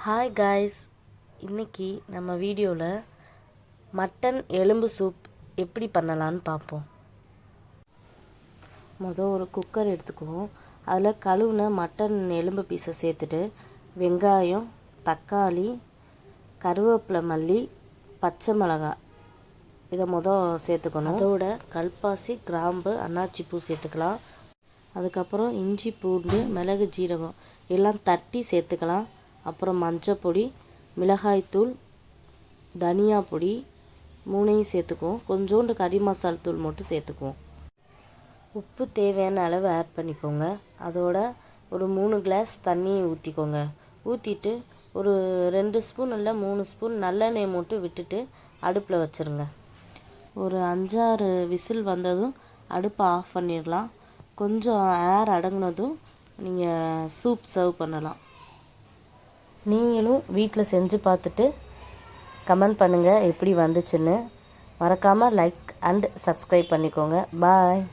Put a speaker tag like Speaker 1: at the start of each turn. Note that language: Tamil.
Speaker 1: ஹாய் காய்ஸ், இன்றைக்கி நம்ம வீடியோவில் மட்டன் எலும்பு சூப் எப்படி பண்ணலான்னு பார்ப்போம். ஒரு குக்கர் எடுத்துக்குவோம். அதில் கழுவுன மட்டன் எலும்பு பீஸை சேர்த்துட்டு வெங்காயம், தக்காளி, கருவேப்பிலை, மல்லி, பச்சை மிளகாய் இதை சேர்த்துக்கணும். அதோட கல்பாசி, கிராம்பு, அன்னாச்சி பூ சேர்த்துக்கலாம். அதுக்கப்புறம் இஞ்சி, பூண்டு, மிளகு, ஜீரகம் எல்லாம் தட்டி சேர்த்துக்கலாம். அப்புறம் மஞ்சள் பொடி, மிளகாய்த்தூள், தனியா பொடி மூணையும் சேர்த்துக்குவோம். கொஞ்சோண்டு கறி மசால் தூள் மட்டும் சேர்த்துக்குவோம். உப்பு தேவையான அளவு ஆட் பண்ணிக்கோங்க. அதோட ஒரு 3 கிளாஸ் தண்ணி ஊற்றிக்கோங்க. ஊற்றிட்டு ஒரு 2 ஸ்பூன் இல்லை 3 ஸ்பூன் நல்லெண்ணெய் மட்டும் விட்டுட்டு அடுப்பில் வச்சுருங்க. ஒரு 5-6 விசில் வந்ததும் அடுப்பை ஆஃப் பண்ணிடலாம். கொஞ்சம் ஏர் அடங்கினதும் நீங்கள் சூப் சர்வ் பண்ணலாம். நீங்களும் வீட்டில் செஞ்சு பார்த்துட்டு கமெண்ட் பண்ணுங்கள் எப்படி வந்துச்சுன்னு. மறக்காமல் லைக் அண்ட் சப்ஸ்கிரைப் பண்ணிக்கோங்க. பாய்.